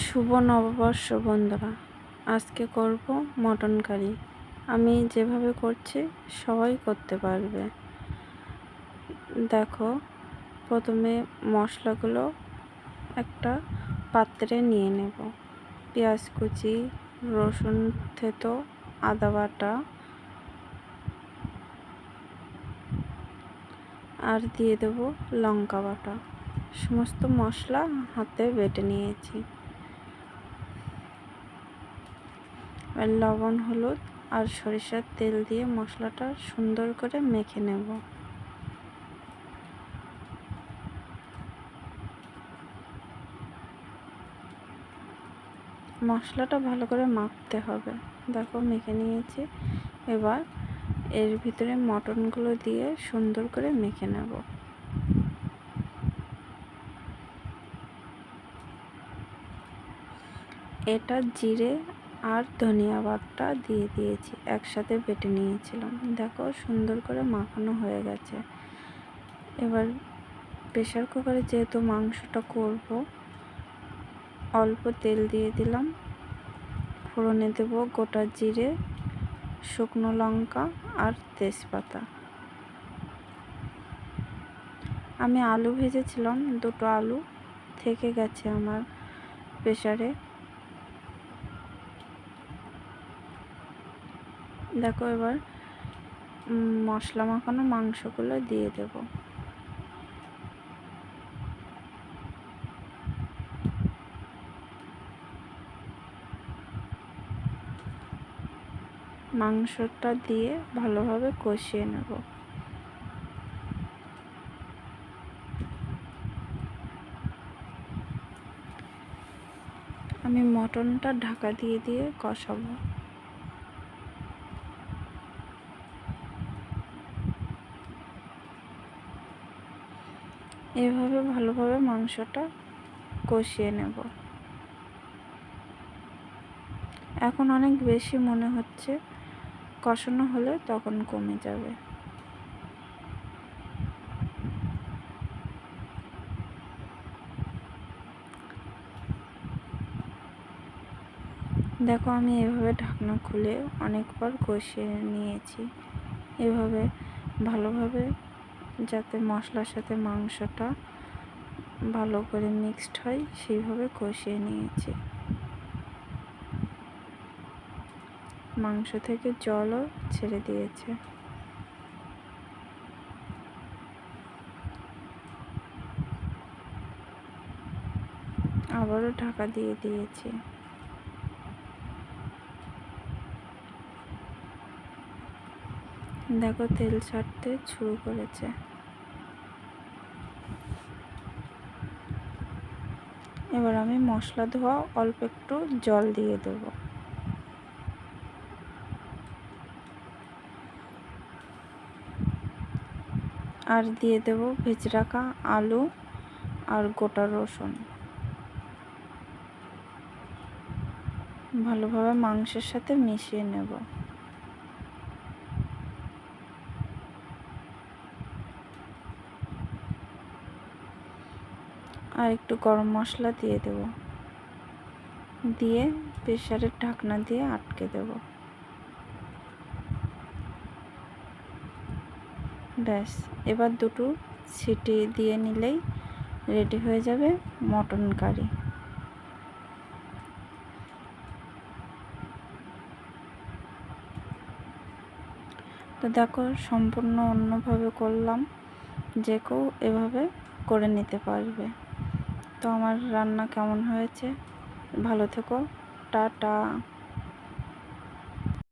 শুভ নববর্ষ বন্ধুরা, আজকে করব মটন কারি। আমি যেভাবে করছি সবাই করতে পারবে। দেখো, প্রথমে মশলাগুলো একটা পাত্রে নিয়ে নেব। পেঁয়াজ কুচি, রসুন থেতো, আদা বাটা আর দিয়ে দেব লঙ্কা বাটা। সমস্ত মশলা হাতে বেটে নিয়েছি। আর লবণ, হলুদ আর সরিষার তেল দিয়ে মশলাটা সুন্দর করে মেখে নেব। মশলাটা ভালো করে মাখতে হবে। দেখো, মেখে নিয়েছি। এবার এর ভিতরে মটনগুলো দিয়ে সুন্দর করে মেখে নেব। এটা জিরে আর ধনিয়া বাটা দিয়ে দিয়েছি, একসাথে বেটে নিয়েছিলাম। দেখো, সুন্দর করে মাখানো হয়ে গেছে। এবার প্রেসার কুকারে যেহেতু মাংসটা করব, অল্প তেল দিয়ে দিলাম। ফোড়নে দেব গোটা জিরে, শুকনো লঙ্কা আর তেজপাতা। আমি আলু ভেজেছিলাম, 2টো আলু থেকে গেছে আমার প্রেসারে। দেখো, এবার মশলা মাখানো মাংসগুলো দিয়ে দেব। মাংসটা দিয়ে ভালোভাবে কষিয়ে নেব। আমি মটনটা ঢাকা দিয়ে দিয়ে কষাবো। এভাবে ভালোভাবে মাংসটা কষিয়ে নেব। এখন অনেক বেশি মনে হচ্ছে, কষানো হলে তখন কমে যাবে। দেখো, আমি এভাবে ঢাকনা খুলে অনেকবার কষিয়ে নিয়েছি। এভাবে ভালোভাবে যাতে মশলার সাথে মাংসটা ভালো করে মিক্সড হয় সেইভাবে কষিয়ে নিয়েছি। মাংস থেকে জলও ছেড়ে দিয়েছে। আবারও ঢাকা দিয়ে দিয়েছি। দেখো, তেল ছাড়তে শুরু করেছে। এবার আমি মশলা ধোয়া অল্প একটু জল দিয়ে দেব। আর দিয়ে দেব ভেজে রাখা আলু আর গোটা রসুন। ভালোভাবে মাংসের সাথে মিশিয়ে নেব। আর একটু গরম মশলা দিয়ে দেব। দিয়ে প্রেসারের ঢাকনা দিয়ে আটকে দেব। ব্যাস, এবার 2টো সিটি দিয়ে নিলেই রেডি হয়ে যাবে মটন কারি। তো দেখো, সম্পূর্ণ অন্যভাবে করলাম। যে কেউ এভাবে করে নিতে পারবে। তো আমার রান্না কেমন হয়েছে? ভালো থেকো, টাটা।